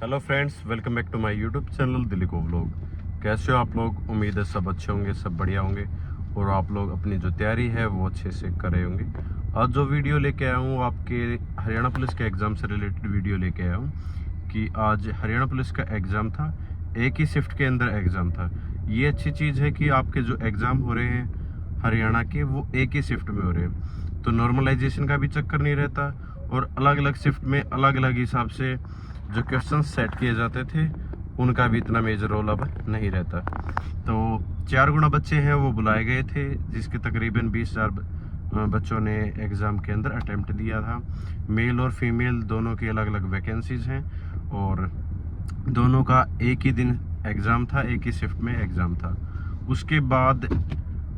Hello friends, welcome back to my YouTube channel दिलीको vlog. कैसे हो आप लोग? उम्मीद है सब अच्छे होंगे, सब बढ़िया होंगे और आप लोग अपनी जो तैयारी है वो अच्छे से कर रहे होंगे। आज जो वीडियो लेके आया हूँ आपके हरियाणा पुलिस के एग्ज़ाम से रिलेटेड वीडियो लेके आया हूँ कि आज हरियाणा पुलिस का एग्ज़ाम था, एक ही शिफ्ट के अंदर एग्ज़ाम था। ये अच्छी चीज़ है कि आपके जो एग्ज़ाम हो रहे हैं हरियाणा के वो एक ही शिफ्ट में हो रहे हैं, तो नॉर्मलाइजेशन का भी चक्कर नहीं रहता और अलग अलग शिफ्ट में अलग अलग हिसाब से जो क्वेश्चन सेट किए जाते थे उनका भी इतना मेजर रोल अब नहीं रहता। तो 4 गुना बच्चे हैं वो बुलाए गए थे, जिसके तकरीबन 20,000 बच्चों ने एग्ज़ाम के अंदर अटेम्प्ट दिया था। मेल और फीमेल दोनों की अलग अलग वैकेंसीज़ हैं और दोनों का एक ही दिन एग्ज़ाम था, एक ही शिफ्ट में एग्ज़ाम था। उसके बाद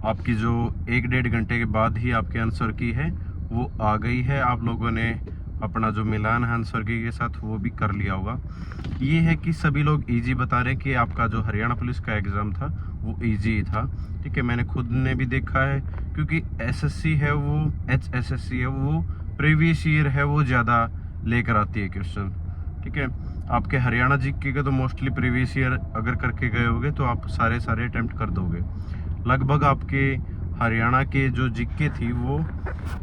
आपकी जो 1-1.5 घंटे के बाद ही आपके आंसर की है वो आ गई है। आप लोगों ने अपना जो मिलान है आंसर की के साथ वो भी कर लिया होगा। ये है कि सभी लोग इजी बता रहे हैं कि आपका जो हरियाणा पुलिस का एग्ज़ाम था वो इजी था। ठीक है, मैंने खुद ने भी देखा है, क्योंकि एसएससी है वो एचएसएससी है वो प्रीवियस ईयर है वो ज़्यादा लेकर आती है क्वेश्चन। ठीक है, आपके हरियाणा जीके का तो मोस्टली प्रीवियस ईयर अगर करके गए होगे तो आप सारे अटेम्प्ट कर दोगे। लगभग आपके हरियाणा के जो जीके थी वो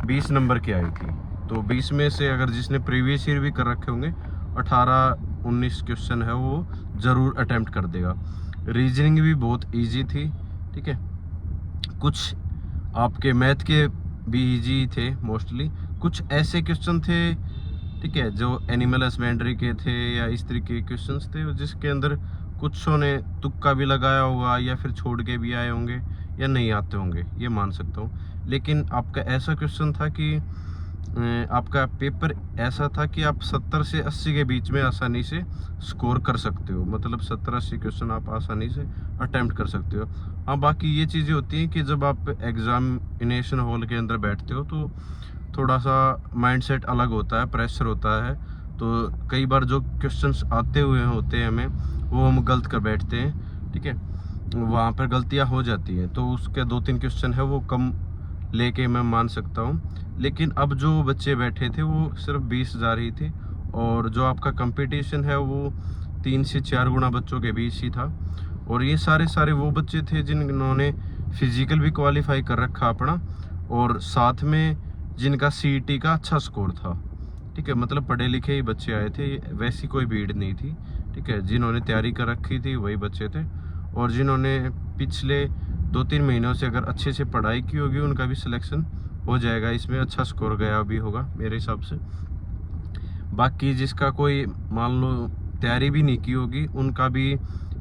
20 नंबर की आई थी, तो 20 में से अगर जिसने प्रीवियस ईयर भी कर रखे होंगे 18-19 क्वेश्चन है वो ज़रूर अटेम्प्ट कर देगा। रीजनिंग भी बहुत इजी थी। ठीक है, कुछ आपके मैथ के भी इजी थे मोस्टली, कुछ ऐसे क्वेश्चन थे ठीक है जो एनिमल हस्बेंड्री के थे या इस तरीके के क्वेश्चंस थे जिसके अंदर कुछों ने तुक्का भी लगाया होगा या फिर छोड़ के भी आए होंगे या नहीं आते होंगे, ये मान सकता हूँ। लेकिन आपका ऐसा क्वेश्चन था कि आपका पेपर ऐसा था कि आप 70 से 80 के बीच में आसानी से स्कोर कर सकते हो, मतलब 70-80 क्वेश्चन आप आसानी से अटेम्प्ट कर सकते हो। हाँ, बाकी ये चीज़ें होती हैं कि जब आप एग्जामिनेशन हॉल के अंदर बैठते हो तो थोड़ा सा माइंडसेट अलग होता है, प्रेशर होता है, तो कई बार जो क्वेश्चंस आते हुए होते हैं हमें वो हम गलत कर बैठते हैं। ठीक है, वहाँ पर गलतियाँ हो जाती हैं, तो उसके 2-3 क्वेश्चन है वो कम लेके मैं मान सकता हूँ। लेकिन अब जो बच्चे बैठे थे वो सिर्फ 20,000 ही थे और जो आपका कंपटीशन है वो 3 से 4 गुना बच्चों के बीच ही था। और ये सारे वो बच्चे थे जिन्होंने फिजिकल भी क्वालिफाई कर रखा अपना और साथ में जिनका सीईटी का अच्छा स्कोर था। ठीक है, मतलब पढ़े लिखे ही बच्चे आए थे, वैसी कोई भीड़ नहीं थी। ठीक है, जिन्होंने तैयारी कर रखी थी वही बच्चे थे और जिन्होंने पिछले 2-3 महीनों से अगर अच्छे से पढ़ाई की होगी उनका भी सिलेक्शन हो जाएगा, इसमें अच्छा स्कोर गया भी होगा मेरे हिसाब से। बाकी जिसका कोई मान लो तैयारी भी नहीं की होगी उनका भी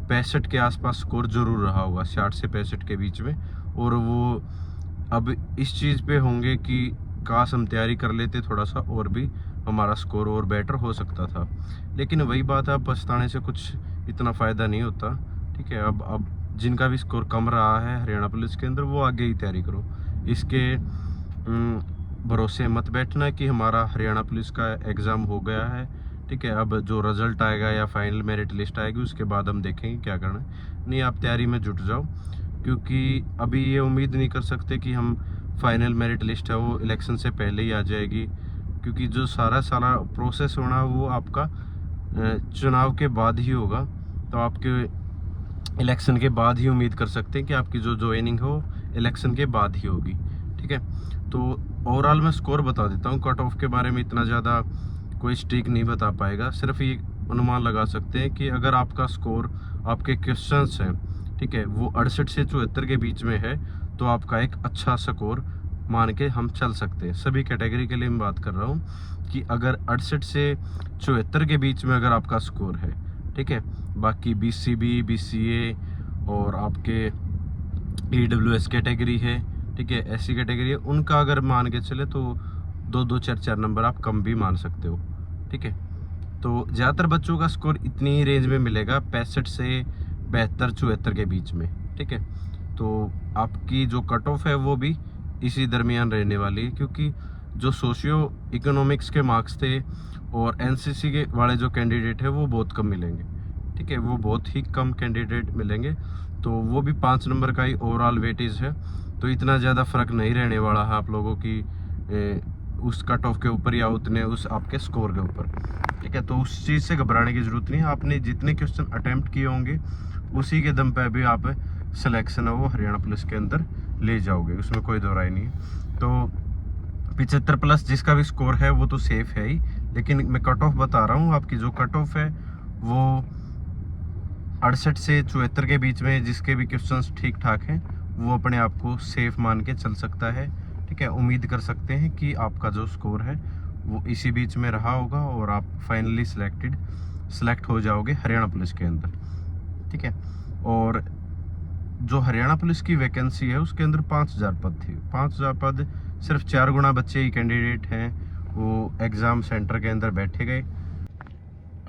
65 के आसपास स्कोर जरूर रहा होगा, 60 से 65 के बीच में। और वो अब इस चीज़ पे होंगे कि काश हम तैयारी कर लेते थोड़ा सा और भी हमारा स्कोर और बेटर हो सकता था। लेकिन वही बात है, अब पछताने से कुछ इतना फ़ायदा नहीं होता। ठीक है, अब जिनका भी स्कोर कम रहा है हरियाणा पुलिस के अंदर वो आगे ही तैयारी करो। इसके भरोसे मत बैठना कि हमारा हरियाणा पुलिस का एग्ज़ाम हो गया है। ठीक है, अब जो रिज़ल्ट आएगा या फाइनल मेरिट लिस्ट आएगी उसके बाद हम देखेंगे क्या करना है। नहीं, आप तैयारी में जुट जाओ, क्योंकि अभी ये उम्मीद नहीं कर सकते कि हम फाइनल मेरिट लिस्ट है वो इलेक्शन से पहले ही आ जाएगी, क्योंकि जो सारा प्रोसेस होना वो आपका चुनाव के बाद ही होगा। तो आपके इलेक्शन के बाद ही उम्मीद कर सकते हैं कि आपकी जो ज्वाइनिंग हो इलेक्शन के बाद ही होगी। ठीक है, तो ओवरऑल मैं स्कोर बता देता हूँ। कट ऑफ के बारे में इतना ज़्यादा कोई स्ट्रिक नहीं बता पाएगा, सिर्फ ये अनुमान लगा सकते हैं कि अगर आपका स्कोर आपके क्वेश्चंस हैं ठीक है वो 68 से 74 के बीच में है तो आपका एक अच्छा स्कोर मान के हम चल सकते हैं। सभी कैटेगरी के लिए मैं बात कर रहा हूँ कि अगर 68 से 74 के बीच में अगर आपका स्कोर है, ठीक है, बाकी बीसीबी, बीसीए और आपके ईडब्ल्यूएस कैटेगरी है, ठीक है, ऐसी कैटेगरी है, उनका अगर मान के चले तो 2-2, 4-4 नंबर आप कम भी मान सकते हो। ठीक है, तो ज़्यादातर बच्चों का स्कोर इतनी ही रेंज में मिलेगा, 65 से 72-74 के बीच में। ठीक है, तो आपकी जो कट ऑफ है वो भी इसी दरमियान रहने वाली है, क्योंकि जो सोशियो इकोनॉमिक्स के मार्क्स थे और एनसीसी के वाले जो कैंडिडेट है वो बहुत कम मिलेंगे। ठीक है, वो बहुत ही कम कैंडिडेट मिलेंगे, तो वो भी 5 नंबर का ही ओवरऑल वेटेज है, तो इतना ज़्यादा फ़र्क नहीं रहने वाला है आप लोगों की उस कट ऑफ के ऊपर या उतने उस आपके स्कोर के ऊपर। ठीक है। तो उस चीज़ से घबराने की ज़रूरत नहीं है। आपने जितने क्वेश्चन अटैम्प्ट किए होंगे उसी के दम पे भी आप सिलेक्शन है वो हरियाणा पुलिस के अंदर ले जाओगे, उसमें कोई दो राय नहीं है। तो 75+ जिसका भी स्कोर है वो तो सेफ है ही, लेकिन मैं कट ऑफ बता रहा हूँ। आपकी जो कट ऑफ है वो 68 से 74 के बीच में, जिसके भी क्वेश्चंस ठीक ठाक हैं वो अपने आप को सेफ मान के चल सकता है। ठीक है, उम्मीद कर सकते हैं कि आपका जो स्कोर है वो इसी बीच में रहा होगा और आप फाइनली सेलेक्ट हो जाओगे हरियाणा पुलिस के अंदर। ठीक है, और जो हरियाणा पुलिस की वैकेंसी है उसके अंदर 5000 पद थे। 5000 पद, सिर्फ 4 गुना बच्चे ही कैंडिडेट हैं वो एग्ज़ाम सेंटर के अंदर बैठे गए।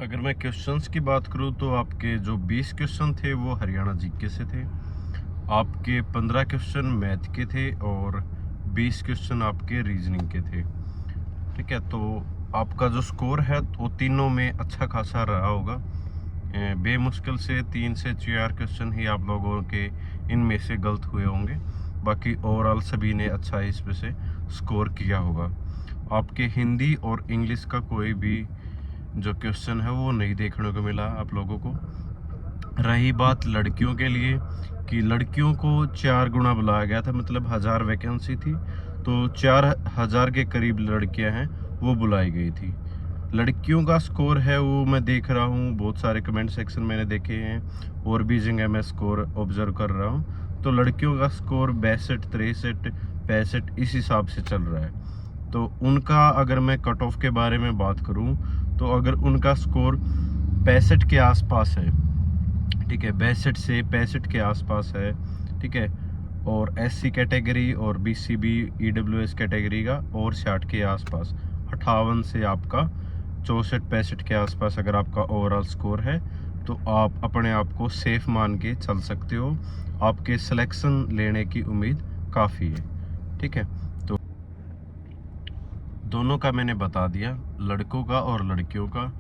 अगर मैं क्वेश्चंस की बात करूं तो आपके जो 20 क्वेश्चन थे वो हरियाणा जीके से थे, आपके 15 क्वेश्चन मैथ के थे और 20 क्वेश्चन आपके रीजनिंग के थे। ठीक है, तो आपका जो स्कोर है वो तीनों में अच्छा खासा रहा होगा। बेमुश्किल से 3 से 4 क्वेश्चन ही आप लोगों के इनमें से गलत हुए होंगे, बाकी ओवरऑल सभी ने अच्छा इसमें से स्कोर किया होगा। आपके हिंदी और इंग्लिश का कोई भी जो क्वेश्चन है वो नहीं देखने को मिला आप लोगों को। रही बात लड़कियों के लिए कि लड़कियों को 4 गुना बुलाया गया था, मतलब 1000 वैकेंसी थी तो 4000 के करीब लड़कियां हैं वो बुलाई गई थी। लड़कियों का स्कोर है वो मैं देख रहा हूँ, बहुत सारे कमेंट सेक्शन मैंने देखे हैं और भी जगह मैं स्कोर ऑब्जर्व कर रहा हूँ। तो लड़कियों का स्कोर 62, 63, 65 इस हिसाब से चल रहा है। तो उनका अगर मैं कट ऑफ के बारे में बात करूं तो अगर उनका स्कोर 65 के आसपास है, ठीक है, 62 से 65 के आसपास है, ठीक है, और SC कैटेगरी और BCB EWS कैटेगरी का और 60 के आसपास, 58 से आपका 64, 65 के आसपास अगर आपका ओवरऑल स्कोर है तो आप अपने आप को सेफ मान के चल सकते हो। आपके सिलेक्शन लेने की उम्मीद काफ़ी है। ठीक है, तो दोनों का मैंने बता दिया, लड़कों का और लड़कियों का।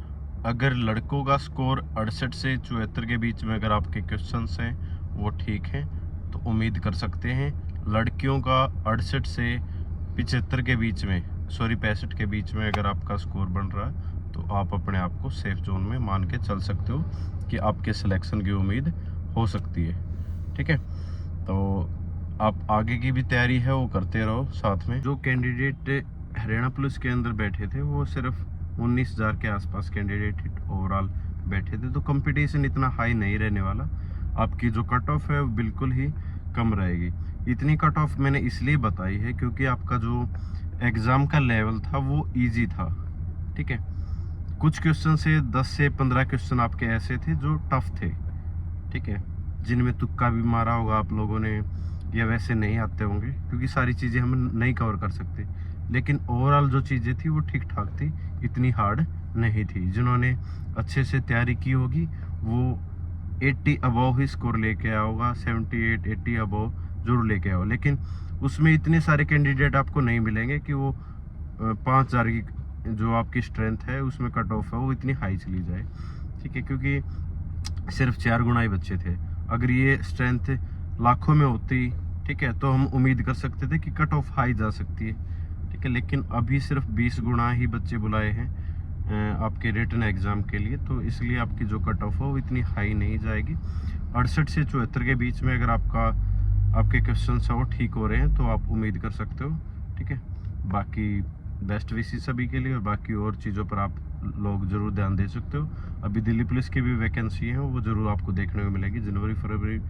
अगर लड़कों का स्कोर 68 से 74 के बीच में अगर आपके क्वेश्चंस हैं वो ठीक हैं तो उम्मीद कर सकते हैं। लड़कियों का 68 से 75 के बीच में, 65 के बीच में अगर आपका स्कोर बन रहा है तो आप अपने आप को सेफ जोन में मान के चल सकते हो कि आपके सिलेक्शन की उम्मीद हो सकती है। ठीक है, तो आप आगे की भी तैयारी है वो करते रहो साथ में। जो कैंडिडेट हरियाणा पुलिस के अंदर बैठे थे वो सिर्फ 19,000 के आसपास कैंडिडेट ओवरऑल बैठे थे, तो कंपटीशन इतना हाई नहीं रहने वाला। आपकी जो कट ऑफ है वो बिल्कुल ही कम रहेगी। इतनी कट ऑफ मैंने इसलिए बताई है क्योंकि आपका जो एग्ज़ाम का लेवल था वो इजी था। ठीक है, कुछ क्वेश्चन से 10 से 15 क्वेश्चन आपके ऐसे थे जो टफ थे, ठीक है, जिनमें तुक्का भी मारा होगा आप लोगों ने या वैसे नहीं आते होंगे क्योंकि सारी चीज़ें हम नहीं कवर कर सकते, लेकिन ओवरऑल जो चीज़ें थी वो ठीक ठाक थी, इतनी हार्ड नहीं थी। जिन्होंने अच्छे से तैयारी की होगी वो 80 अबव ही स्कोर लेके आया होगा, 78, 80 अबव जरूर लेके आओ। लेकिन उसमें इतने सारे कैंडिडेट आपको नहीं मिलेंगे कि वो 5000 की जो आपकी स्ट्रेंथ है उसमें कट ऑफ है वो इतनी हाई चली जाए। ठीक है, क्योंकि सिर्फ 4 गुना ही बच्चे थे। अगर ये स्ट्रेंथ लाखों में होती, ठीक है, तो हम उम्मीद कर सकते थे कि कट ऑफ हाई जा सकती है। ठीक है, लेकिन अभी सिर्फ 20 गुना ही बच्चे बुलाए हैं आपके रिटन एग्ज़ाम के लिए, तो इसलिए आपकी जो कट ऑफ हो वो इतनी हाई नहीं जाएगी। 68 से 74 के बीच में अगर आपके क्वेश्चन है वो ठीक हो रहे हैं तो आप उम्मीद कर सकते हो। ठीक है, बाकी बेस्ट विशेस सभी के लिए, और बाकी और चीज़ों पर आप लोग ज़रूर ध्यान दे सकते हो। अभी दिल्ली पुलिस की भी वैकेंसी है वो ज़रूर आपको देखने को मिलेगी जनवरी फरवरी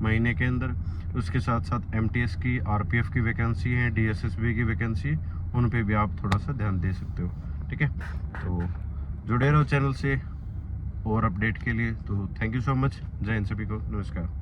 महीने के अंदर। उसके साथ साथ MTS की, RPF की वैकेंसी है, DSSB की वैकेंसी है, उन पे भी आप थोड़ा सा ध्यान दे सकते हो। ठीक है, तो जुड़े रहो चैनल से और अपडेट के लिए। तो थैंक यू सो मच, जय हिंद सभी को, नमस्कार।